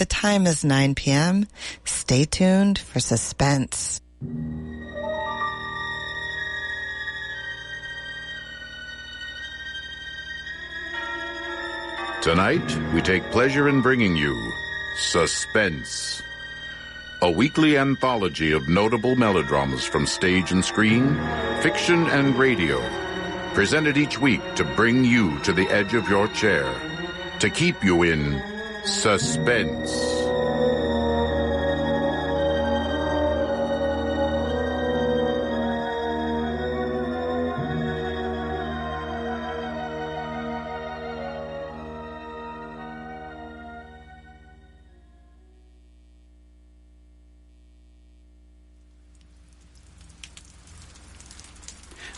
The time is 9 p.m. Stay tuned for Suspense. Tonight, we take pleasure in bringing you Suspense, a weekly anthology of notable melodramas from stage and screen, fiction and radio, presented each week to bring you to the edge of your chair, to keep you in suspense.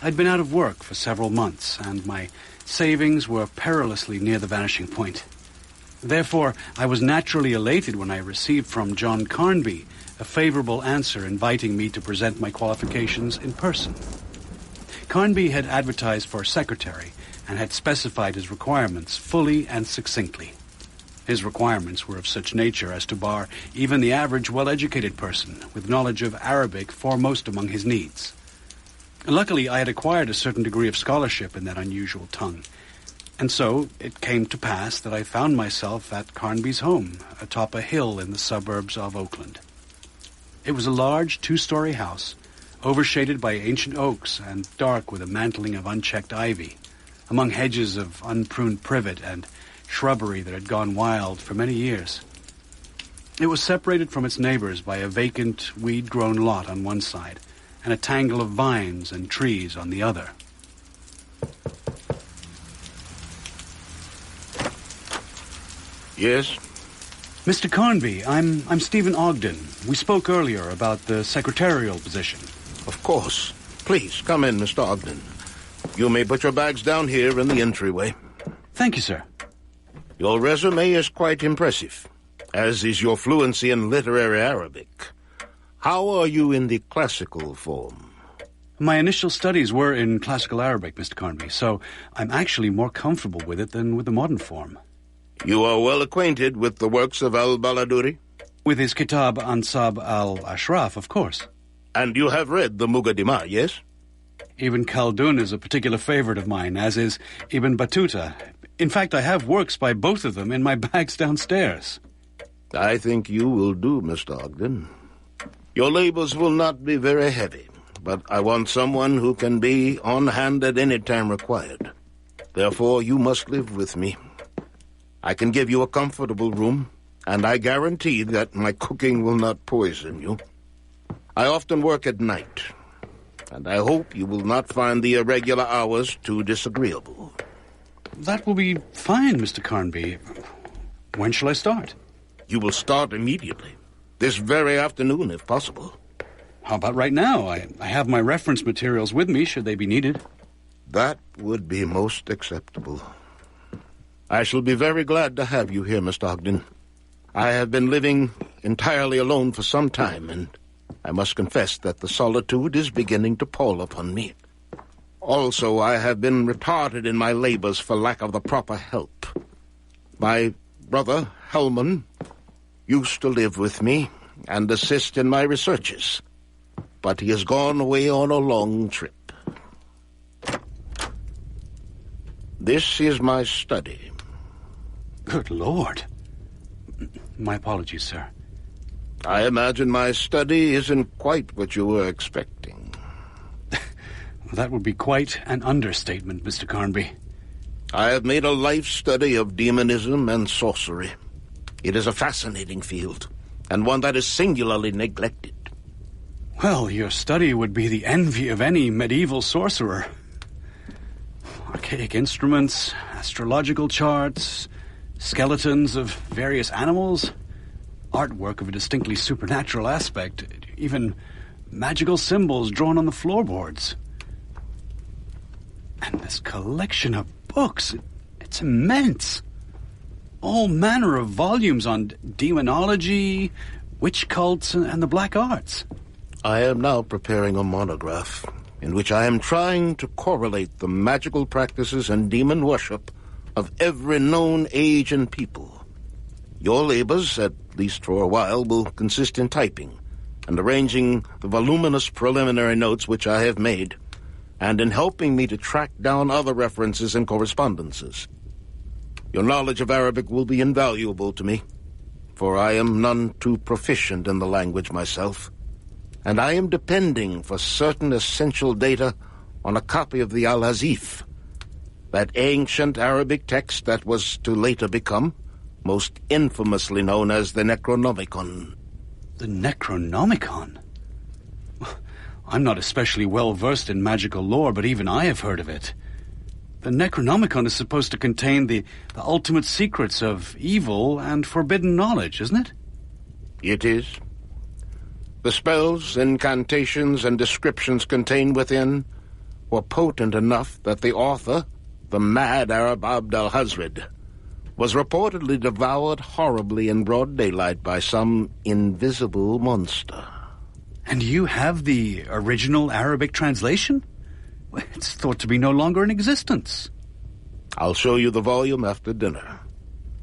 I'd been out of work for several months, and my savings were perilously near the vanishing point. Therefore, I was naturally elated when I received from John Carnby a favorable answer inviting me to present my qualifications in person. Carnby had advertised for a secretary and had specified his requirements fully and succinctly. His requirements were of such nature as to bar even the average well-educated person with knowledge of Arabic foremost among his needs. Luckily, I had acquired a certain degree of scholarship in that unusual tongue. And so it came to pass that I found myself at Carnby's home, atop a hill in the suburbs of Oakland. It was a large two-story house, overshaded by ancient oaks and dark with a mantling of unchecked ivy, among hedges of unpruned privet and shrubbery that had gone wild for many years. It was separated from its neighbors by a vacant, weed-grown lot on one side, and a tangle of vines and trees on the other. Yes? Mr. Carnby, I'm Stephen Ogden. We spoke earlier about the secretarial position. Of course. Please, come in, Mr. Ogden. You may put your bags down here in the entryway. Thank you, sir. Your resume is quite impressive, as is your fluency in literary Arabic. How are you in the classical form? My initial studies were in classical Arabic, Mr. Carnby, so I'm actually more comfortable with it than with the modern form. You are well acquainted with the works of al-Baladuri? With his Kitab Ansab al-Ashraf, of course. And you have read the Muqaddimah, yes? Ibn Khaldun is a particular favorite of mine, as is Ibn Battuta. In fact, I have works by both of them in my bags downstairs. I think you will do, Mr. Ogden. Your labors will not be very heavy, but I want someone who can be on hand at any time required. Therefore, you must live with me. I can give you a comfortable room, and I guarantee that my cooking will not poison you. I often work at night, and I hope you will not find the irregular hours too disagreeable. That will be fine, Mr. Carnby. When shall I start? You will start immediately. This very afternoon, if possible. How about right now? I have my reference materials with me, should they be needed. That would be most acceptable. I shall be very glad to have you here, Mr. Ogden. I have been living entirely alone for some time, and I must confess that the solitude is beginning to pall upon me. Also, I have been retarded in my labors for lack of the proper help. My brother, Hellman, used to live with me and assist in my researches, but he has gone away on a long trip. This is my study. Good Lord. My apologies, sir. I imagine my study isn't quite what you were expecting. That would be quite an understatement, Mr. Carnby. I have made a life study of demonism and sorcery. It is a fascinating field, and one that is singularly neglected. Well, your study would be the envy of any medieval sorcerer. Archaic instruments, astrological charts, skeletons of various animals, artwork of a distinctly supernatural aspect, even magical symbols drawn on the floorboards. And this collection of books, it's immense. All manner of volumes on demonology, witch cults, and the black arts. I am now preparing a monograph in which I am trying to correlate the magical practices and demon worship of every known age and people. Your labors, at least for a while, will consist in typing and arranging the voluminous preliminary notes which I have made, and in helping me to track down other references and correspondences. Your knowledge of Arabic will be invaluable to me, for I am none too proficient in the language myself, and I am depending for certain essential data on a copy of the Al-Hazif, that ancient Arabic text that was to later become most infamously known as the Necronomicon. The Necronomicon? I'm not especially well versed in magical lore, but even I have heard of it. The Necronomicon is supposed to contain the ultimate secrets of evil and forbidden knowledge, isn't it? It is. The spells, incantations, and descriptions contained within were potent enough that the author, the mad Arab Abd al-Hazred, was reportedly devoured horribly in broad daylight by some invisible monster. And you have the original Arabic translation? It's thought to be no longer in existence. I'll show you the volume after dinner.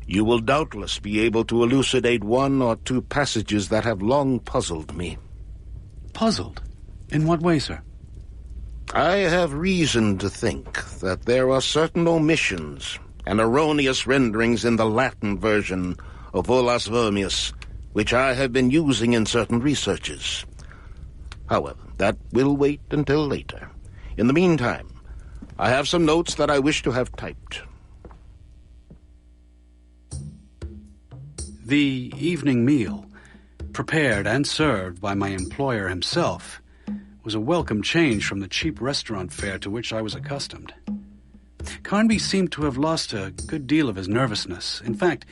You will doubtless be able to elucidate one or two passages that have long puzzled me. Puzzled? In what way, sir? I have reason to think that there are certain omissions and erroneous renderings in the Latin version of Olas Vermius, which I have been using in certain researches. However, that will wait until later. In the meantime, I have some notes that I wish to have typed. The evening meal, prepared and served by my employer himself, was a welcome change from the cheap restaurant fare to which I was accustomed. Carnby seemed to have lost a good deal of his nervousness. In fact,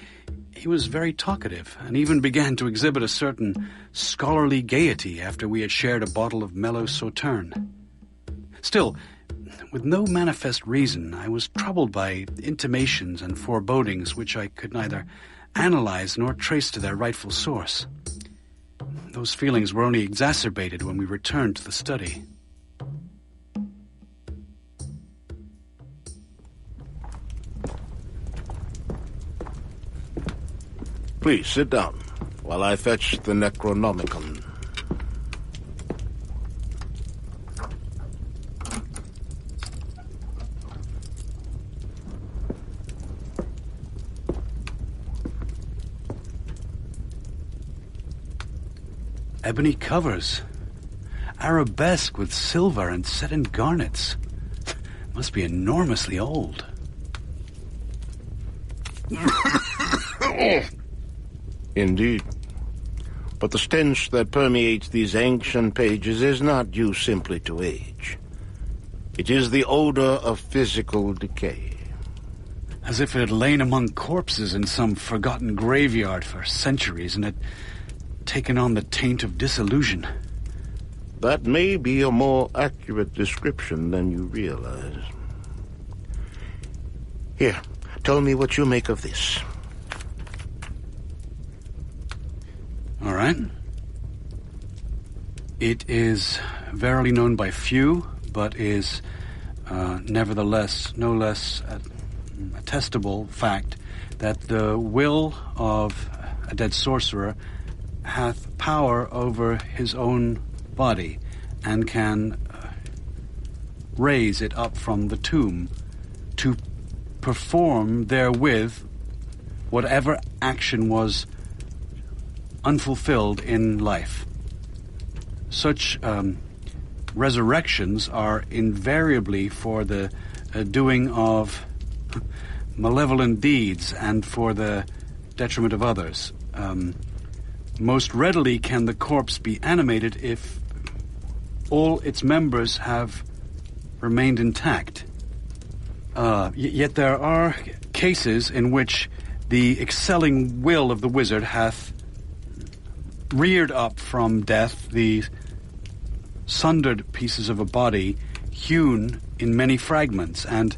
he was very talkative and even began to exhibit a certain scholarly gaiety after we had shared a bottle of mellow Sauterne. Still, with no manifest reason, I was troubled by intimations and forebodings which I could neither analyze nor trace to their rightful source. Those feelings were only exacerbated when we returned to the study. Please sit down while I fetch the Necronomicon. Ebony covers, arabesque with silver and set in garnets. Must be enormously old. Indeed. But the stench that permeates these ancient pages is not due simply to age. It is the odor of physical decay. As if it had lain among corpses in some forgotten graveyard for centuries and had taken on the taint of disillusion. That may be a more accurate description than you realize. Here, tell me what you make of this. All right. It is verily known by few, but is nevertheless no less attestable fact that the will of a dead sorcerer hath power over his own body and can raise it up from the tomb to perform therewith whatever action was unfulfilled in life. Such resurrections are invariably for the doing of malevolent deeds and for the detriment of others. Most readily can the corpse be animated if all its members have remained intact. Yet there are cases in which the excelling will of the wizard hath reared up from death the sundered pieces of a body hewn in many fragments, and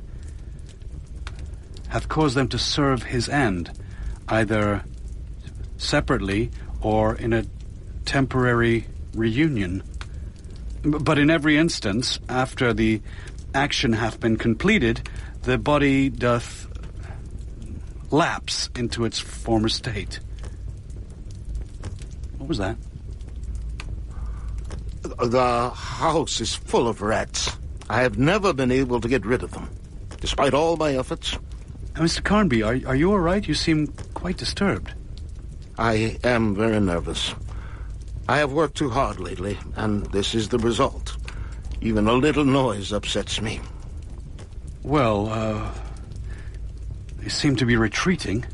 hath caused them to serve his end, either separately or in a temporary reunion. But in every instance, after the action hath been completed, the body doth lapse into its former state. What was that? The house is full of rats. I have never been able to get rid of them, despite all my efforts. Mr. Carnby, are you all right? You seem quite disturbed. I am very nervous. I have worked too hard lately, and this is the result. Even a little noise upsets me. Well, they seem to be retreating.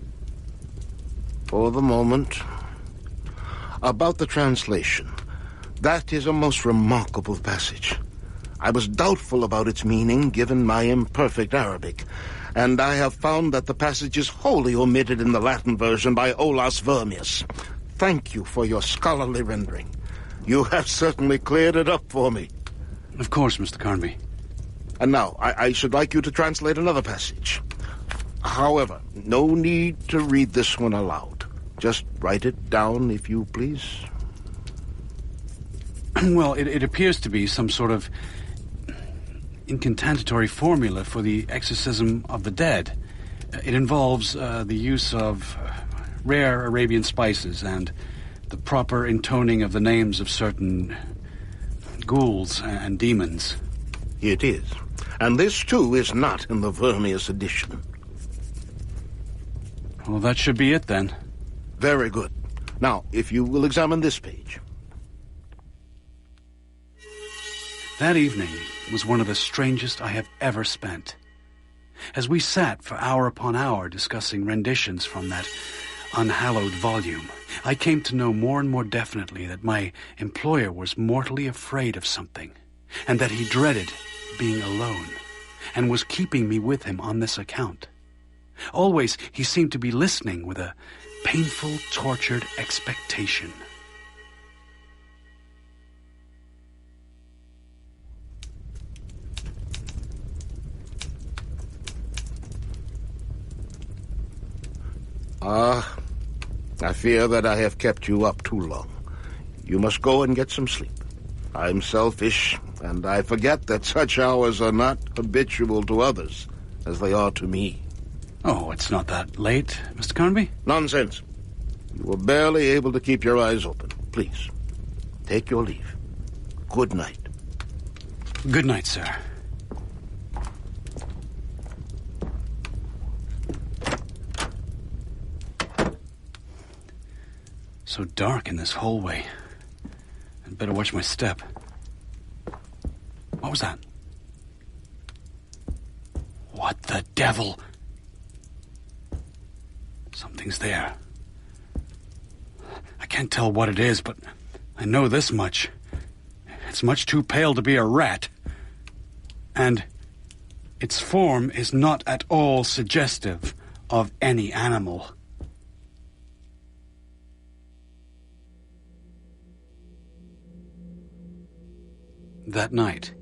For the moment. About the translation. That is a most remarkable passage. I was doubtful about its meaning, given my imperfect Arabic, and I have found that the passage is wholly omitted in the Latin version by Olaus Vermius. Thank you for your scholarly rendering. You have certainly cleared it up for me. Of course, Mr. Carnby. And now, I should like you to translate another passage. However, no need to read this one aloud. Just write it down, if you please. Well, it appears to be some sort of incantatory formula for the exorcism of the dead. It involves the use of rare Arabian spices and the proper intoning of the names of certain ghouls and demons. It is. And this, too, is not in the Vermius edition. Well, that should be it, then. Very good. Now, if you will examine this page. That evening was one of the strangest I have ever spent. As we sat for hour upon hour discussing renditions from that unhallowed volume, I came to know more and more definitely that my employer was mortally afraid of something, and that he dreaded being alone, and was keeping me with him on this account. Always he seemed to be listening with a painful, tortured expectation. I fear that I have kept you up too long. You must go and get some sleep. I'm selfish, and I forget that such hours are not habitual to others, as they are to me. Oh, it's not that late, Mr. Carnby? Nonsense. You were barely able to keep your eyes open. Please, take your leave. Good night. Good night, sir. So dark in this hallway. I'd better watch my step. What was that? What the devil? Something's there. I can't tell what it is, but I know this much. It's much too pale to be a rat. And its form is not at all suggestive of any animal. That night,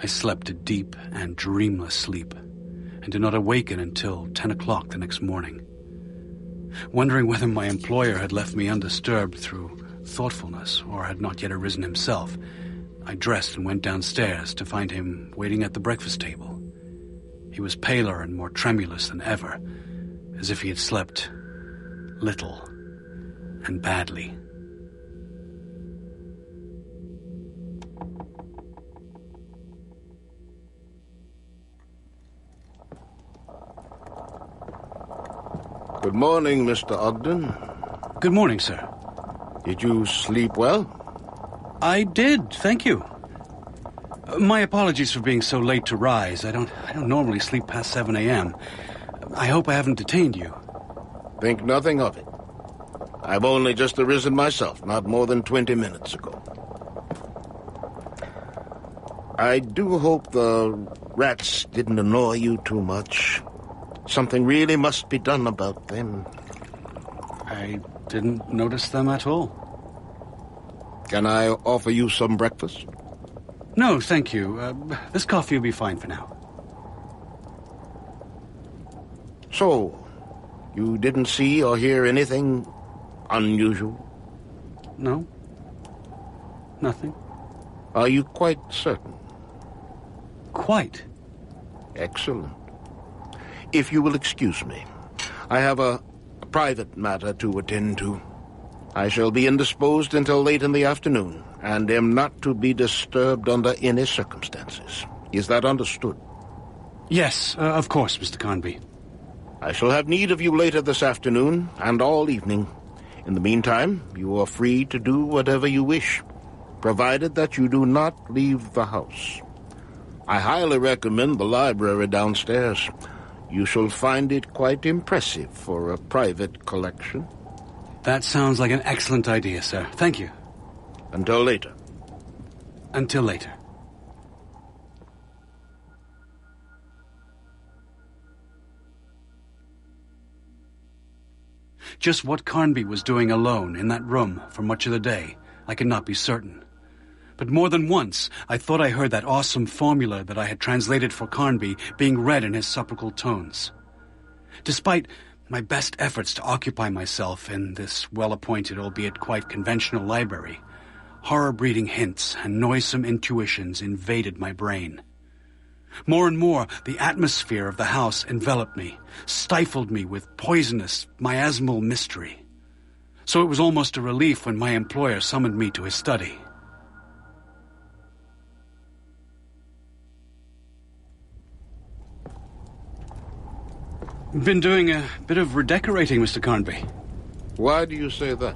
I slept a deep and dreamless sleep, and did not awaken until 10 o'clock the next morning. Wondering whether my employer had left me undisturbed through thoughtfulness or had not yet arisen himself, I dressed and went downstairs to find him waiting at the breakfast table. He was paler and more tremulous than ever, as if he had slept little and badly. Good morning, Mr. Ogden. Good morning, sir. Did you sleep well? I did, thank you. My apologies for being so late to rise. I don't normally sleep past 7 a.m. I hope I haven't detained you. Think nothing of it. I've only just arisen myself, not more than 20 minutes ago. I do hope the rats didn't annoy you too much. Something really must be done about them. I didn't notice them at all. Can I offer you some breakfast? No, thank you. This coffee will be fine for now. So, you didn't see or hear anything unusual? No. Nothing. Are you quite certain? Quite. Excellent. If you will excuse me, I have a private matter to attend to. I shall be indisposed until late in the afternoon, and am not to be disturbed under any circumstances. Is that understood? Yes, of course, Mr. Carnby. I shall have need of you later this afternoon and all evening. In the meantime, you are free to do whatever you wish, provided that you do not leave the house. I highly recommend the library downstairs. You shall find it quite impressive for a private collection. That sounds like an excellent idea, sir. Thank you. Until later. Until later. Just what Carnby was doing alone in that room for much of the day, I could not be certain. But more than once, I thought I heard that awesome formula that I had translated for Carnby being read in his sepulchral tones. Despite my best efforts to occupy myself in this well-appointed, albeit quite conventional library, horror-breeding hints and noisome intuitions invaded my brain. More and more, the atmosphere of the house enveloped me, stifled me with poisonous, miasmal mystery. So it was almost a relief when my employer summoned me to his study. Been doing a bit of redecorating, Mr. Carnby. Why do you say that?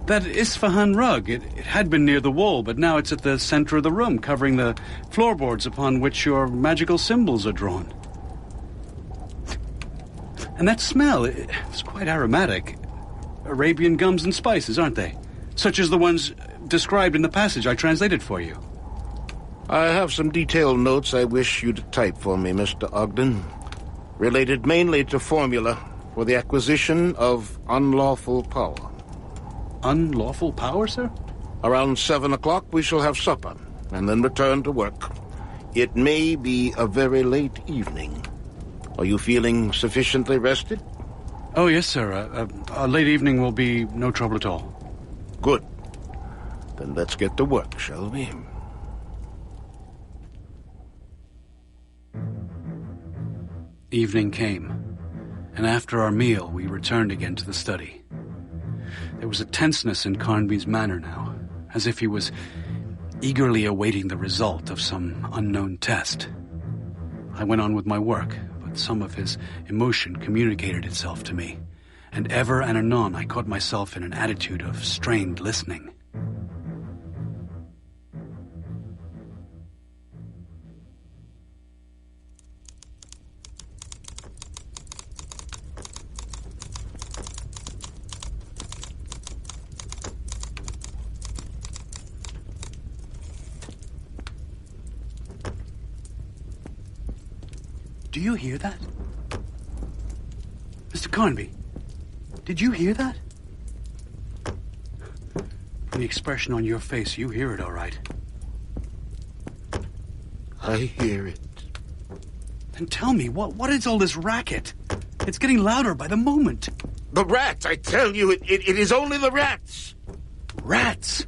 That Isfahan rug, it had been near the wall, but now it's at the center of the room, covering the floorboards upon which your magical symbols are drawn. And that smell, it's quite aromatic. Arabian gums and spices, aren't they? Such as the ones described in the passage I translated for you. I have some detailed notes I wish you to type for me, Mr. Ogden, related mainly to formula for the acquisition of unlawful power. Unlawful power, sir? Around 7 o'clock we shall have supper, and then return to work. It may be a very late evening. Are you feeling sufficiently rested? Oh, yes, sir. A late evening will be no trouble at all. Good. Then let's get to work, shall we? Evening came, and after our meal we returned again to the study. There was a tenseness in Carnby's manner now, as if he was eagerly awaiting the result of some unknown test. I went on with my work, but some of his emotion communicated itself to me, and ever and anon I caught myself in an attitude of strained listening. Do you hear that? Mr. Carnby, did you hear that? From the expression on your face, you hear it all right. I hear it. Then tell me, what is all this racket? It's getting louder by the moment. The rats, I tell you, it is only the rats. Rats?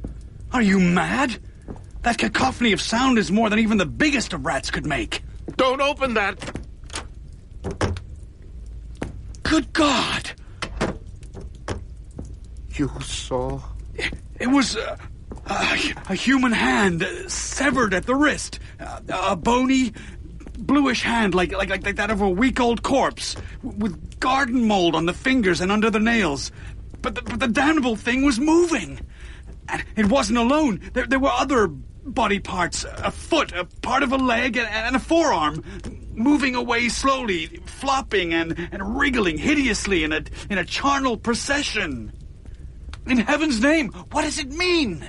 Are you mad? That cacophony of sound is more than even the biggest of rats could make. Don't open that. Good God! You saw? It was a human hand severed at the wrist. A bony, bluish hand like that of a week-old corpse, with garden mold on the fingers and under the nails. But the damnable thing was moving. And it wasn't alone. There were other body parts, a foot, a part of a leg, and a forearm, moving away slowly, flopping and wriggling hideously in a charnel procession. In heaven's name, what does it mean?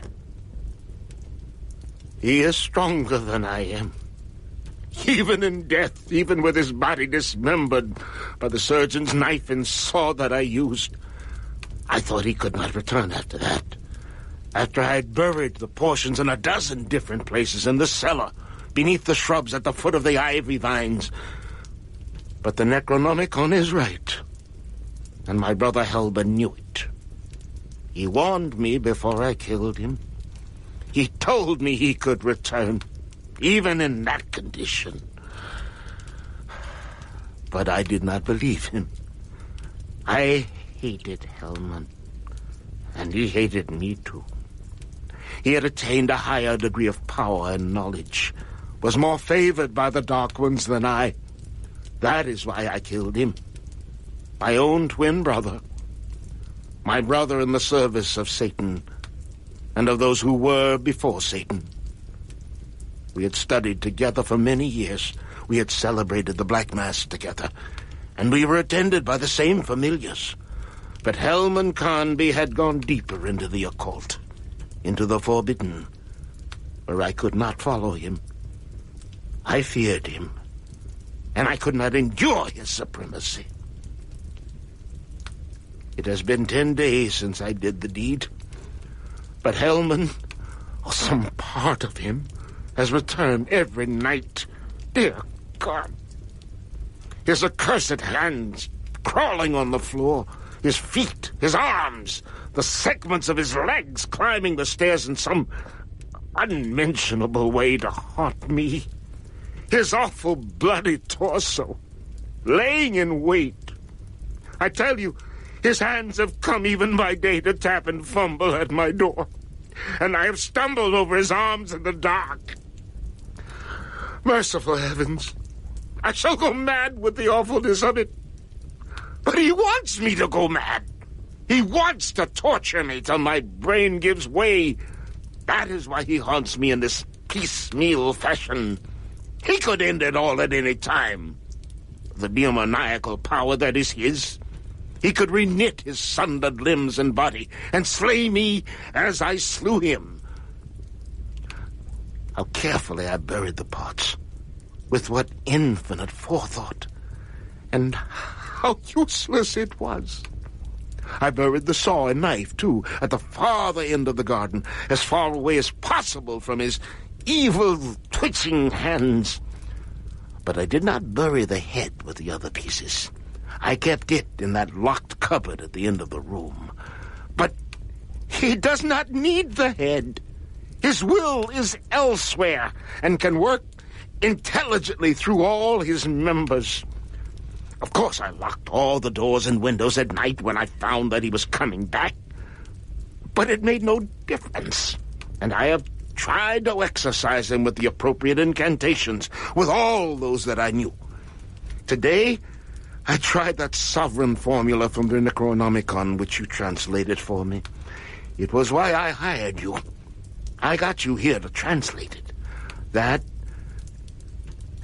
He is stronger than I am. Even in death, even with his body dismembered by the surgeon's knife and saw that I used, I thought he could not return after that. After I had buried the portions in a dozen different places, in the cellar, beneath the shrubs, at the foot of the ivy vines. But the Necronomicon is right, and my brother Helba knew it. He warned me before I killed him. He told me he could return, even in that condition. But I did not believe him. I hated Hellman, and he hated me too. He had attained a higher degree of power and knowledge, was more favored by the Dark Ones than I. That is why I killed him. My own twin brother. My brother in the service of Satan, and of those who were before Satan. We had studied together for many years. We had celebrated the Black Mass together, and we were attended by the same familiars. But Hellman Carnby had gone deeper into the occult, into the forbidden, where I could not follow him. I feared him, and I could not endure his supremacy. It has been 10 days since I did the deed, but Hellman, or some part of him, has returned every night. Dear God. His accursed hands crawling on the floor, his feet, his arms, the segments of his legs climbing the stairs in some unmentionable way to haunt me. His awful bloody torso, laying in wait. I tell you, his hands have come even by day to tap and fumble at my door, and I have stumbled over his arms in the dark. Merciful heavens, I shall go mad with the awfulness of it. But he wants me to go mad. He wants to torture me till my brain gives way. That is why he haunts me in this piecemeal fashion. He could end it all at any time. The demoniacal power that is his, he could reknit his sundered limbs and body and slay me as I slew him. How carefully I buried the parts, with what infinite forethought, and how useless it was. I buried the saw and knife, too, at the farther end of the garden, as far away as possible from his evil, twitching hands. But I did not bury the head with the other pieces. I kept it in that locked cupboard at the end of the room. But he does not need the head. His will is elsewhere and can work intelligently through all his members. Of course, I locked all the doors and windows at night when I found that he was coming back. But it made no difference, and I have tried to exorcise him with the appropriate incantations, with all those that I knew. Today, I tried that sovereign formula from the Necronomicon, which you translated for me. It was why I hired you. I got you here to translate it. That,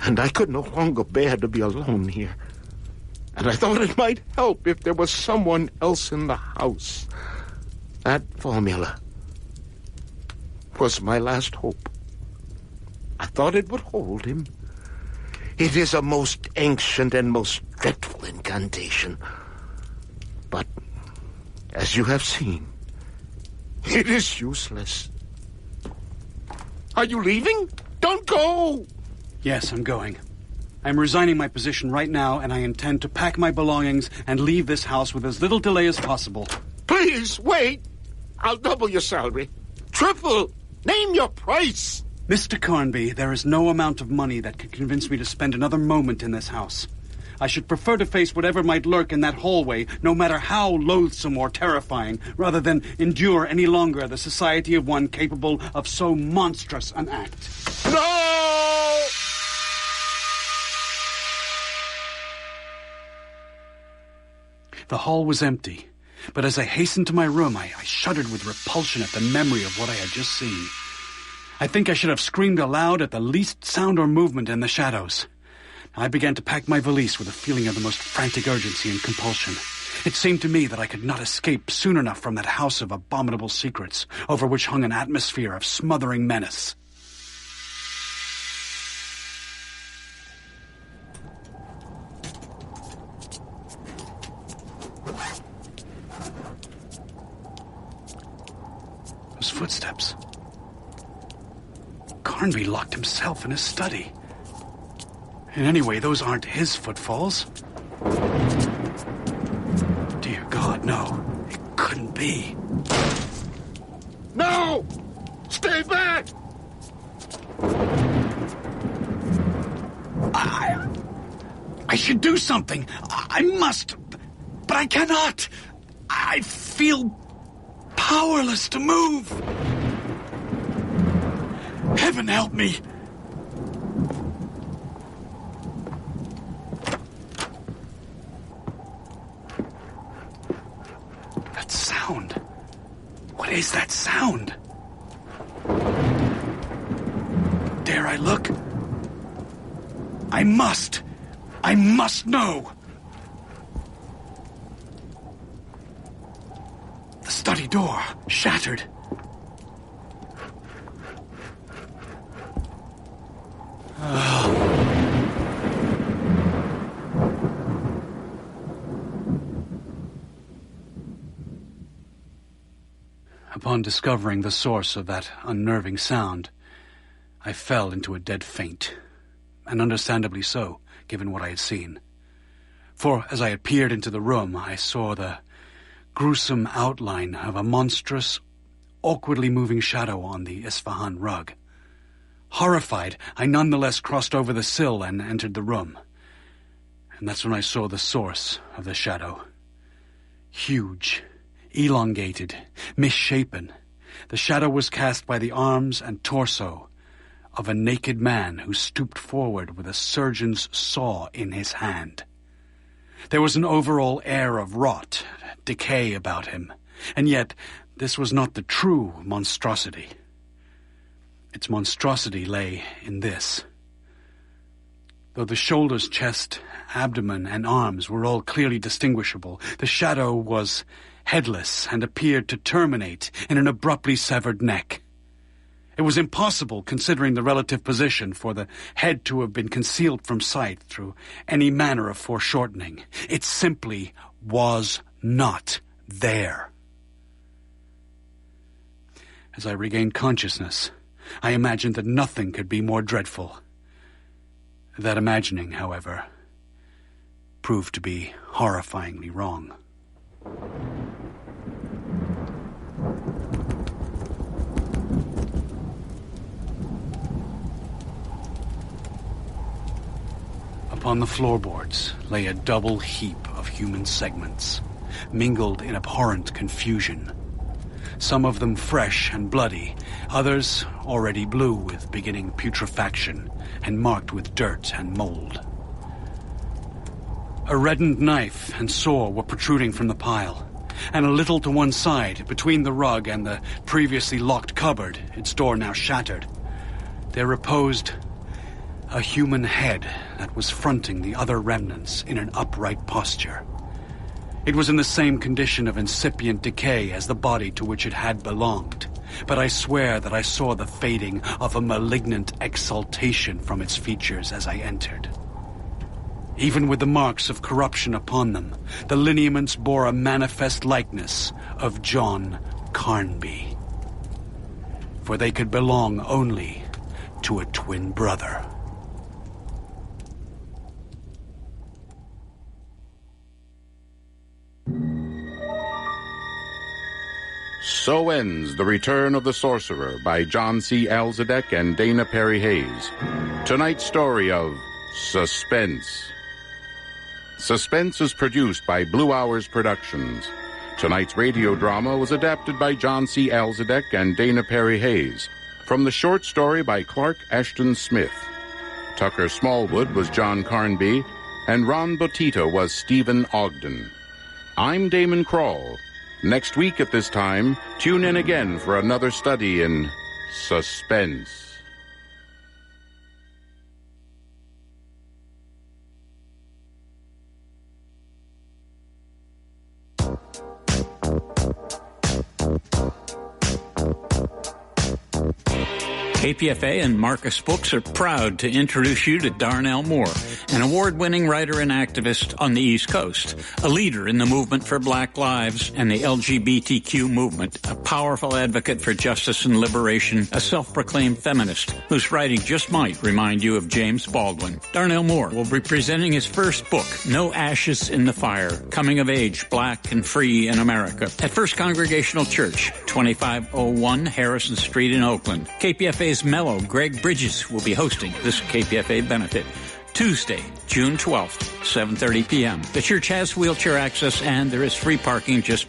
and I could no longer bear to be alone here. And I thought it might help if there was someone else in the house. That formula was my last hope. I thought it would hold him. It is a most ancient and most dreadful incantation. But, as you have seen, it is useless. Are you leaving? Don't go! Yes, I'm going. I'm resigning my position right now, and I intend to pack my belongings and leave this house with as little delay as possible. Please, wait. I'll double your salary. Triple. Name your price. Mr. Carnby, there is no amount of money that could convince me to spend another moment in this house. I should prefer to face whatever might lurk in that hallway, no matter how loathsome or terrifying, rather than endure any longer the society of one capable of so monstrous an act. No! The hall was empty, but as I hastened to my room, I shuddered with repulsion at the memory of what I had just seen. I think I should have screamed aloud at the least sound or movement in the shadows. I began to pack my valise with a feeling of the most frantic urgency and compulsion. It seemed to me that I could not escape soon enough from that house of abominable secrets, over which hung an atmosphere of smothering menace. Those footsteps. Carnby locked himself in his study. And anyway, those aren't his footfalls. Dear God, no. It couldn't be. No! Stay back! I should do something. I must. But I cannot! I feel powerless to move! Heaven help me! That sound. What is that sound? Dare I look? I must know. The study door shattered. Upon discovering the source of that unnerving sound, I fell into a dead faint, and understandably so, given what I had seen. For as I had peered into the room, I saw the gruesome outline of a monstrous, awkwardly moving shadow on the Isfahan rug. Horrified, I nonetheless crossed over the sill and entered the room. And that's when I saw the source of the shadow. Huge, elongated, misshapen, the shadow was cast by the arms and torso of a naked man who stooped forward with a surgeon's saw in his hand. There was an overall air of rot, decay about him, and yet this was not the true monstrosity. Its monstrosity lay in this. Though the shoulders, chest, abdomen, and arms were all clearly distinguishable, the shadow was headless and appeared to terminate in an abruptly severed neck. It was impossible, considering the relative position, for the head to have been concealed from sight through any manner of foreshortening. It simply was not there. As I regained consciousness, I imagined that nothing could be more dreadful. That imagining, however, proved to be horrifyingly wrong. Upon the floorboards lay a double heap of human segments, mingled in abhorrent confusion. Some of them fresh and bloody, others already blue with beginning putrefaction and marked with dirt and mold. A reddened knife and saw were protruding from the pile, and a little to one side, between the rug and the previously locked cupboard, its door now shattered, there reposed a human head that was fronting the other remnants in an upright posture. It was in the same condition of incipient decay as the body to which it had belonged, but I swear that I saw the fading of a malignant exultation from its features as I entered. Even with the marks of corruption upon them, the lineaments bore a manifest likeness of John Carnby. For they could belong only to a twin brother. So ends The Return of the Sorcerer by John C. Alzadek and Dana Perry Hayes. Tonight's story of Suspense. Suspense is produced by Blue Hours Productions. Tonight's radio drama was adapted by John C. Alzadek and Dana Perry Hayes from the short story by Clark Ashton Smith. Tucker Smallwood was John Carnby, and Ron Botito was Stephen Ogden. I'm Daamen Krall. Next week at this time, tune in again for another study in Suspense. KPFA and Marcus Books are proud to introduce you to Darnell Moore, an award-winning writer and activist on the East Coast, a leader in the movement for Black lives and the LGBTQ movement, a powerful advocate for justice and liberation, a self-proclaimed feminist whose writing just might remind you of James Baldwin. Darnell Moore will be presenting his first book, No Ashes in the Fire, Coming of Age, Black and Free in America, at First Congregational Church, 2501 Harrison Street in Oakland. KPFA's Mellow Greg Bridges will be hosting this KPFA benefit. Tuesday, June 12th, 7:30 p.m. The church has wheelchair access and there is free parking just